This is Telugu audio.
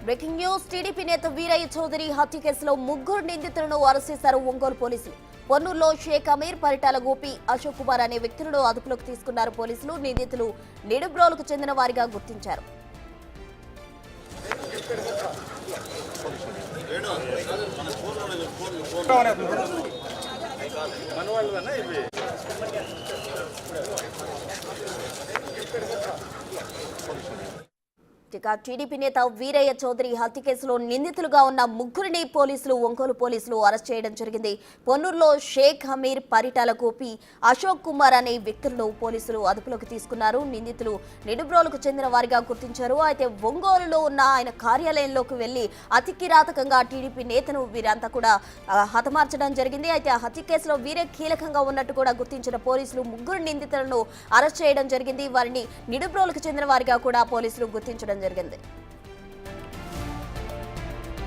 బ్రేకింగ్ న్యూస్ టీడీపీ నేత వీరయ్య చౌదరి హత్య కేసులో ముగ్గురు నిందితులను అరెస్ట్ చేశారు ఒంగోలు పోలీసులు. పొన్నూరులో షేక్ అమీర్, పరిటాల గోపి, అశోక్ కుమార్ అనే వ్యక్తులను అదుపులోకి తీసుకున్నారు పోలీసులు. నిందితులు నిడుబ్రోలుకు చెందిన వారిగా గుర్తించారు. ఇక టీడీపీ నేత వీరయ్య చౌదరి హత్య కేసులో నిందితులుగా ఉన్న ముగ్గురిని ఒంగోలు పోలీసులు అరెస్ట్ చేయడం జరిగింది. పొన్నూరులో షేక్ అమీర్, పరిటాల గోపి, అశోక్ కుమార్ అనే వ్యక్తులను పోలీసులు అదుపులోకి తీసుకున్నారు. నిందితులు నిడుబ్రోలుకు చెందిన వారిగా గుర్తించారు. అయితే ఒంగోలులో ఉన్న ఆయన కార్యాలయంలోకి వెళ్లి అతి కిరాతకంగా టీడీపీ నేతను వీరంతా కూడా హతమార్చడం జరిగింది. అయితే ఆ హత్య కేసులో వీరే కీలకంగా ఉన్నట్టు కూడా గుర్తించిన పోలీసులు ముగ్గురు నిందితులను అరెస్ట్ చేయడం జరిగింది. వారిని నిడుబ్రోలుకు చెందిన వారిగా కూడా పోలీసులు గుర్తించడం జరిగింది.